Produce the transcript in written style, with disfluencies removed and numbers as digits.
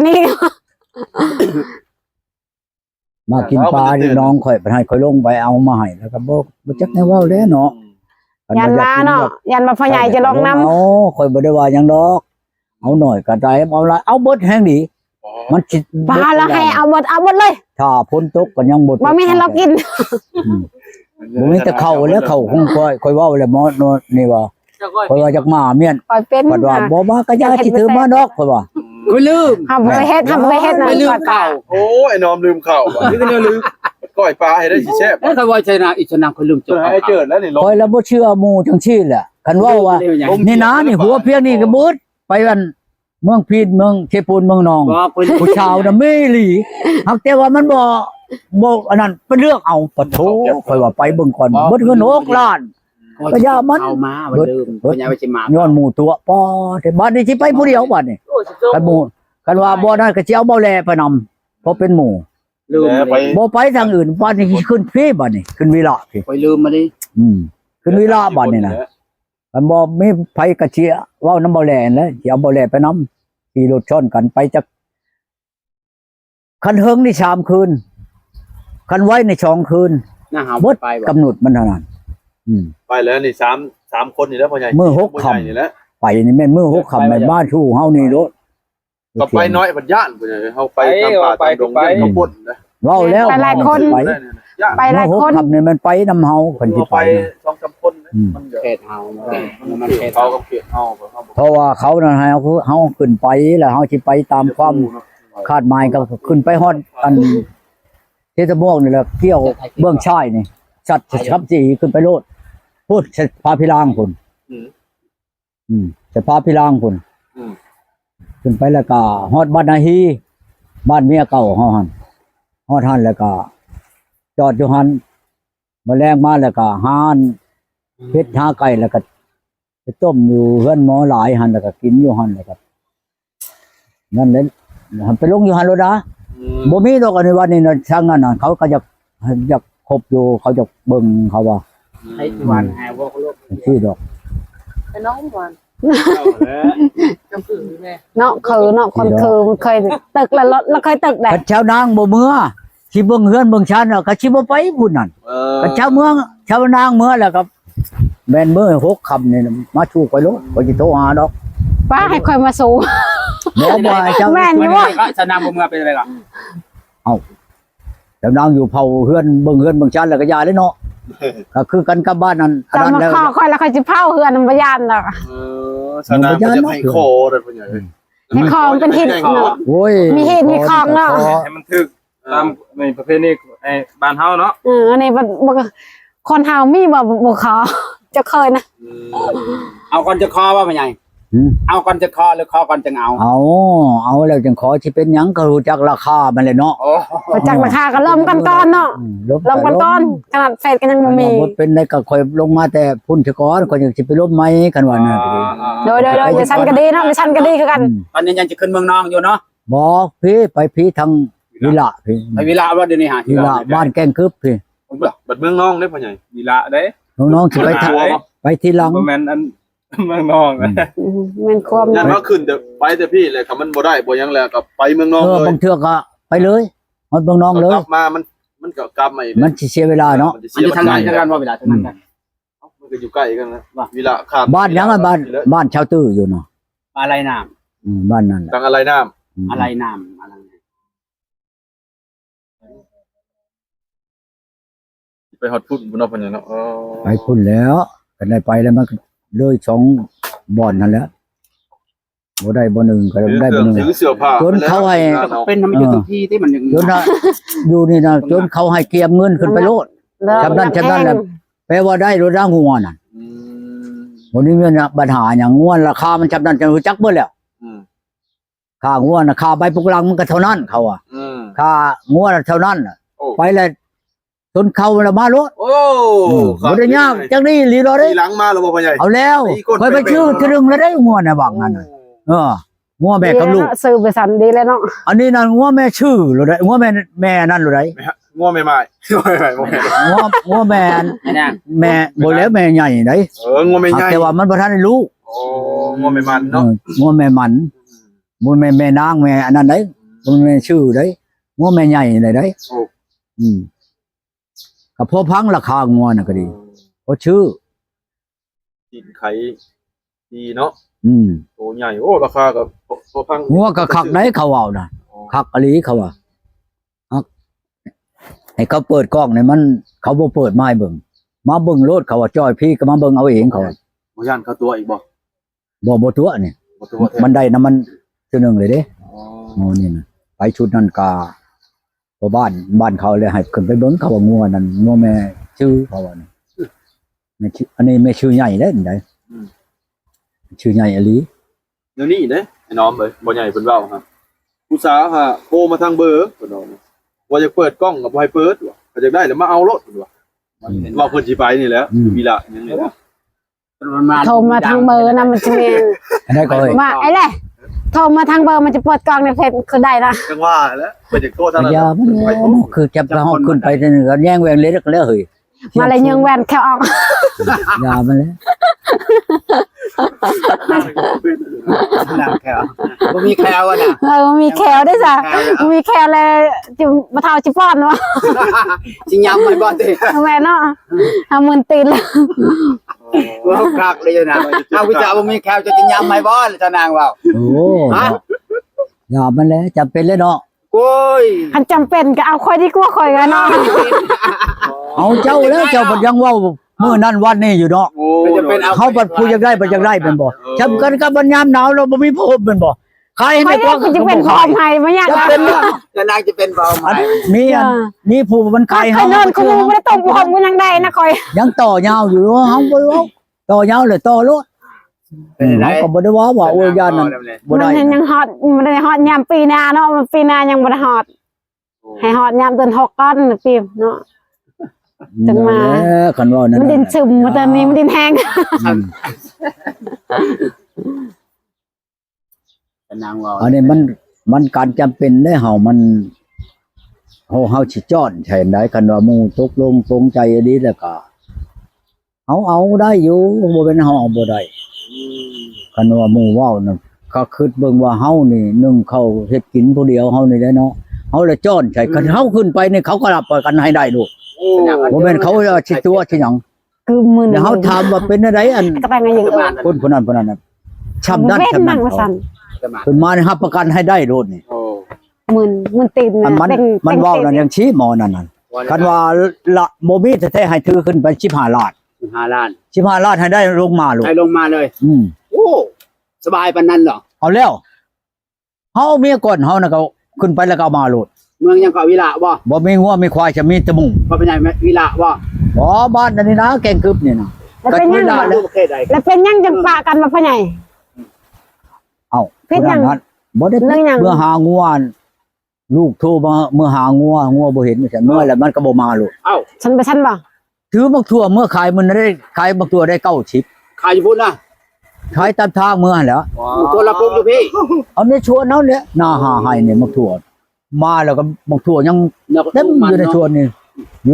นี่มากินปลาที่น้องข่อยไปให้ข่อยลงไปเอามาให้แล้วก็บ่จักแนวเว้าแล้วเนาะ ยันมาเนาะยันมาพ่อใหญ่จะลงน้ำ เอาข่อยบ่ได้ว่าหยังดอกเอาหน่อยก็ได้เอาละเอาเบิดแฮงดีมันสิ ปลาแล้วให้เอาหมดเลย ถ้าฝนตกก็ยังบ่ บ่มีให้เรากิน บ่มีแต่เข้าแล้วเข้าคงข่อยเว้าแล้วหมอนี่ว่าข่อยว่าจักมาเมียน ปล่อยเป็น บัดว่าบ่มาก็อย่าสิถือมาดอกข่อยว่า กูลืม ทำไปเฮ็ดนั่น ไม่ลืม ก่อน เข่า โอ้ไอ้น้อมลืมเข่าอันนี้ก็เนี่ยลืมก้อยปลาให้ได้สิแซ่บ แล้วเขาว่าชนะอีกชนะเขาลืมจ เจอบ ให้เจิดแล้วนี่ลง ข่อยแล้วบ่เชื่อหมู่จังซี่แหละคันเว้าว่านี่นะนี่หัวเพียงนี่ก็เบิดไปอันเมืองพีนเมืองเชปูนเมืองนอง ว่าคน ผู้ชาวน่ะไม่หลีหักแต่ว่ามันบ่อันนั้นเป็นเลือกเอาปะโถข่อยว่าไปเบิ่งก่อนเบิดเงิน6ล้าน ก็อย่ามัน เอามาวันลืมปัญญาไปชิมา ย้อนหมู่ตัวปอแต่บัดนี้สิไปผู้เดียวบัดนี้กันหมู่กันว่าบ่ได้ก็สิเอาเบาแลไปนำเพราะเป็นหมู่ ลืม ไป บ่ไปทางอื่นบัดนี้ขึ้นพี่บัดนี้ขึ้นวิระพี่ ไปลืมมาดิ ขึ้นวิระบัดนี้นะมันบ่มีไผกระเชียเว้านำเบาแลแล้วสิเอาเบาแลไปนำขี่รถชนกันไปจักคันเฮิงนี่3คืนคันไว้ใน2คืน น่าหา หมด ไป กำหนดมันเท่านั้นไปแล้วนี่3คนนี่แล้วพ่อใหญ่ มื้อหก พ่อใหญ่ ค่ำ นี่แหละ ไปนี่แม่นมื้อ6ค่ำแม่นบ้านชู้เฮานี่โลด ก็ไปน้อยพันย่านพ่อใหญ่เฮาไปตามป่าตามดงเรื่องข้าวปุ้นนะ เว้าแล้ว ไปหลายคน ไป ย่าน ไปหลายคน มื้อ6ค่ำนี่มันไปนำเฮาเพิ่นสิ ไป ไป 2-3คนมันเยอะ เขตเฮามันเขต เขา เฮา ก็เขียนเอา เพราะว่าเขานั่นให้เฮาขึ้นไปแล้วเฮาสิไปตามความคาดหมายก็ขึ้นไปฮอดอันเทศม่วงนี่แหละเกี่ยวเบื้องชายนี่สัตว์ชับจีขึ้นไปโลดพูดพาพิรางพุ่นจะพาพิรางพุ่นขึ้นไปแล้วก็ฮอดบ้านนาฮีบ้านเมียเก่าเฮาหั่นฮอดหั่นแล้วก็จอดอยู่หั่นแมลงมาแล้วก็หานเพชรหาไก่แล้วก็ไปต้มอยู่เฮือนหมอหลายหั่นแล้วก็กินอยู่หั่นแล้วก็นั่นแหละไปลงอยู่หั่นโลดนะบ่มีดอกอันนี้วันนี้น่ะช่างนั้นน่ะเขาก็อยากคบอยู่เขาจะเบิ่งเขาว่า ให้วันแฮว่าเขาลูก ชื่อดอก ไปน้องวันจำสื่อแม่ เนาะคนคือมันเคยตึกแล้วเคยตึกได้ กัชาวนางบ่เมื่อสิเบิ่งเฮือนเบิ่งชานน่ะก็สิบ่ไปพุ่นนั่นกัชาวเมืองชาวนางเมื่อแล้วก็แม่นมื้อ6ค่ำนี่มาชูไปโลดก็สิโทรหาดอก ป้าให้คอยมาสู้ บ่ว่าเจ้า แม่นอยู่ ชนะบ่เมื่อเป็นอะไรล่ะ เจ้านางอยู่เผาเฮือนเบิ่งเฮือนเบิ่งชานแล้วก็ยาเลยเนาะก็คือกันกับบ้านนั้นอัน จะ นั้น มา แล้ว ข้อคอยแล้วคอยจะเผาเฮือนบ่ยานดอก สนามจะให้โคได้พ่อใหญ่ ให้คองเป็นหินเนาะ โอ้ย มีเหตุมีของเนาะ ให้มันถึกตามในประเภทนี้ไอ้บ้านเฮาเนาะ อันนี้บ่คนเฮามีบ่ขอจะเคยนะ เอาก่อนจะคอว่าเป็นไงเอาก่อนจะคอหรือคอก่อนจะเอา เอาแล้วจังขอสิเป็นหยังก็รู้จักราคามันเลยเนาะ โอ้ มาจากราคาก็เริ่มกันก่อนเนาะเริ่มกันก่อนขนาดเฟซกันยังบ่มี บ่เป็นได้ก็ค่อยลงมาแต่พุ่นซะก่อนก็ยังสิไปลบไหมกันว่านั่น โดยจะชั้นก็ดีเนาะจะชั้นก็ดีคือกัน ตอนนี้ยังจะขึ้นเมืองนองอยู่เนาะ บ่พี่ไปพี่ทางวิละพี่ ไปเวลาว่าเดี๋ยวนี้หา วิละบ้านแก้งคึบพี่ บัดเมืองน้องได้พ่อใหญ่ วีละเด้ น้องๆสิไปทางไปที่หลัง บ่แม่นอันเมืองนอง แม่นความ ยันว่าขึ้นแต่ไปแต่พี่เลยครับมันบ่ได้บ่ยังแล้วก็ไปเมืองน้องเลย บางเทื่อก็ไปเลยฮอดเบิ่งน้องเลย กลับมามันก็กลับมาอีก มันสิเสียเวลาเนาะ มันจะทางกันว่าเวลาทางนั้นกัน มันก็อยู่ใกล้กันนะวิละข้าม บ้านหยังอะบ้านชาวตื้ออยู่เนาะ อะไรน้ บ้านนั้น ทางอะไรน้ ำอะไรน้ำอะไร ำไปฮอดพุ่นบ่เนาะพ่อใหญ่เนาะ ไปพุ่นแล้วกันได้ไปแล้วมันเลย2บ่อนนั่นแหละบ่ได้บ่หนึ่งก็ได้บ่หนึ่ง ถือเสื้อผ้า จนเขาให้ เป็นมันอยู่ทุกที่ที่มันยัง จนน่ะอยู่นี่นะจนเขาให้เกียมเงินขึ้นไปโลดจำนั้นแหละแปลว่าได้รถร่างงัวน่ะวันนี้มีปัญหาอย่างงัวราคามันจำนั้นจะรู้จักเบิดแล้วค่างัวน่ะค่าใบปลูกลังมันก็เท่านั้นเขาอ่ะค่างัวน่ะเท่านั้นน่ะไปแล้วจนเขาละมาโลด โอ้ บ่ได้ยากจังนี้ลีรอได้ ทีหลังมาแล้วบ่พ่อใหญ่ เอาแล้วค่อยไปชื่อทีนึงแล้วได้งัวน่ะบักนั่นน่ะงัวแม่กับลูก ซื้อไปสันดีแล้วเนาะ อันนี้นั่นงัวแม่ชื่อหรือไดงัวแม่นั่นหรือได งัวใหม่ๆงัวแม่ เนี่ย แม่บ่แล้วแม่ใหญ่ได งัวใหม่ๆ แต่ว่ามันบ่ทันได้ลูก โอ้งัวใหม่ๆเนาะ งัวแม่มัน บ่แม่นแม่นางแม่อันนั้นได้บ่แม่นชื่อได้งัวแม่ใหญ่ได้ได้ โอ้ ก็พอพังราคางัวน่ะก็ดีเพราะชื่อ กินไข่ดีเนาะ โตใหญ่โอ้ราคาก็พอพัง งัวก็คักได้เขาเว้าน่ะคักอหลีเขาว่าฮักให้เขาเปิดกล้องเนี่ยมันเขาบ่เปิดมาให้เบิ่งมาเบิ่งโลดเขาว่าจ้อยพี่ก็มาเบิ่งเอาเองเขาว่า บ่ย่านเข้าตัวอีกบ่ บ่ตัวนี่ บ่ตัวแท้ มันได้น้ำมันตัวหนึงเลยเด้โอ้นี่นะไปชุดนั้นกาพอบ้านเขาเลยให้ขึ้นไปเบิ่งเขาว่างัวนั่นงัวแม่ชื่อเขาว่านี่แม่ชื่ออันนี้แม่ชื่อใหญ่เด้ได้ชื่อใหญ่อหลี เดี๋ยวนี้เด้ไอ้น้องเอ้ยบ่ใหญ่เพิ่นเว้าครับผู้สาวฮะโทรมาทางเบอร์เพิ่นว่าว่าจะเปิดกล้องก็บ่ให้เปิดว่ะถ้าอยากได้แล้วมาเอารถเพิ่นว่าว่าเพิ่นสิไปนี่แหละมีละยังไงล่ะ โทรมาทางเบอร์นะมันจะมี อันนั้นก็เอ้ย ว่าไอ้แหละโทรมาทางเบอร์มันจะเปิดกล้องในเฟซคือได้นะ จังว่าแล้วเพิ่นจะโทรทางนั้น อย่ามันเลยคือจับเราขึ้นไปนี่ก็แย่งแหวงเล็กแล้วเฮ้ย มาเลยยังแวนแค่ออก อย่ามันเลย น้ำแควบ่มีแควอ่ะนะ มีแคลด้วยจ้ะมีแคลเลยจิมาเท่าจิป้อนวะ สิยำไว้บ่ติ แม่เนาะมืนตีนเลย ว่าคักเลยนะเอาวิจาบ่มีแควจะยำไว้บ่ล่ะตานางเว้า โอ้อย่ามันเลยจำเป็นเลยเนาะ โอ้ย อันจำเป็นก็เอาค่อยดีกว่าค่อยกันเนาะ เอาเจ้าแล้วเจ้าบ่ยังเว้ามื้อนั้นวันนี้อยู่เนาะ โอ้ จะเป็นเอา เขาบัดผู้อยากได้บ่อยากได้เป็นบ่จำกันกับบัดยามหนาวเราบ่มีผมเป็นบ่ใคร ค่ ให้ อย กว้าง จะเป็นพร้อมให้ไม่ยาก จะ นะ เป็นเรื่อง ตานางจะเป็นเบาหมาย มีอันนี่ผู้มันใคร ค่อยนอนคุณไม่ได้ตรงผมก็ยังได้นะค่อย ยังต่อยาวอยู่เฮาบ่รู้ต่อยาวเลยต่อโลดเฮาก็บ่ได้ว่าโอ้ยยานนั้นบ่ มัน ได้ ยังฮอตมันได้ฮอตยามปีหน้าเนาะปีหน้ายังบ่ได้ฮอตให้ฮอตยามเดือน6ก้อนปีเนาะ จังมา คันว่านั่น มันดินซึมมาตอนนี้มันดินแห้ง ตานางเว้า อันนี้มันการจำเป็นได้เฮามันเฮาสิจ้อนใช่ได้คันว่าหมู่ตกลงปรงใจดีแล้วก็เอาได้อยู่บ่เป็นเฮาเอาบ่ได้คันว่าหมู่เว้าน่ะก็คิดเบิ่งว่าเฮานี่นึ่งข้าวเฮ็ดกินผู้เดียวเฮานี่ได้เนาะเฮาละจ้อนใช่คันเฮาขึ้นไปนี่เขาก็รับประกันให้ได้ลูก โอ้ บ่แม่นเขาสิตัวสิหยัง คือมือ เดี๋ยวเฮาถามว่าเป็นอะไรอัน ก็ไปไงอย่างอื่น คนนั้นน่ะช้ำนั้น เว้น ช้ำ นั่ นั้ ง น มาสั่น เพิ่นมานี่รับประกันให้ได้โลดนี่ โอ้ มืนตีน อันมันเว้านั่นยังชี้หมอนั่นน่ะคันว่าละบ่มีแท้ๆให้ถือขึ้นไป15ล้าน 15ล้าน 15ล้านให้ได้ลงมาลูก ให้ลงมาเลย โอ้ สบายปานนั้นเหรอ เอาแล้วเฮาเมียก่อนเฮาน่ะก็ขึ้นไปแล้วก็เอามาโลด เมืองยังเกาะวิระบ่ บ่มีงัวมีควายจะมีแตะมุง บ่เป็นไงวิระบ่ อ๋อบ้านอันนี้นะแกงกึบนี่นะ แล้วเป็นยัง บ่รู้ประเทศใด แล้วเป็นยังจังปะกันมาพ่อใหญ่ เอ้า เพชรยัง ผู้นั้นบ่ได้ เรื่องหยัง เมื่อหางัวลูกโทรมาเมื่อหางัวบ่เห็นฉันเมื่อแล้วมันก็บ่มาลูก เอ้า ฉันไปฉันบ่ ถือบักทั่วเมื่อขายมันได้ขายบักทั่วได้90 ขายอยู่พุ่นน่ะ ขายตามทางเมื่อหั่นแหล้ว ตัวละปุกอยู่พี่ เอาในชวนเอาเนี่ยหน้าหาให้เนี่ยบักทั่วมาแล้วก็บักทั่วยังเต็มอยู่ในชวนนี่โย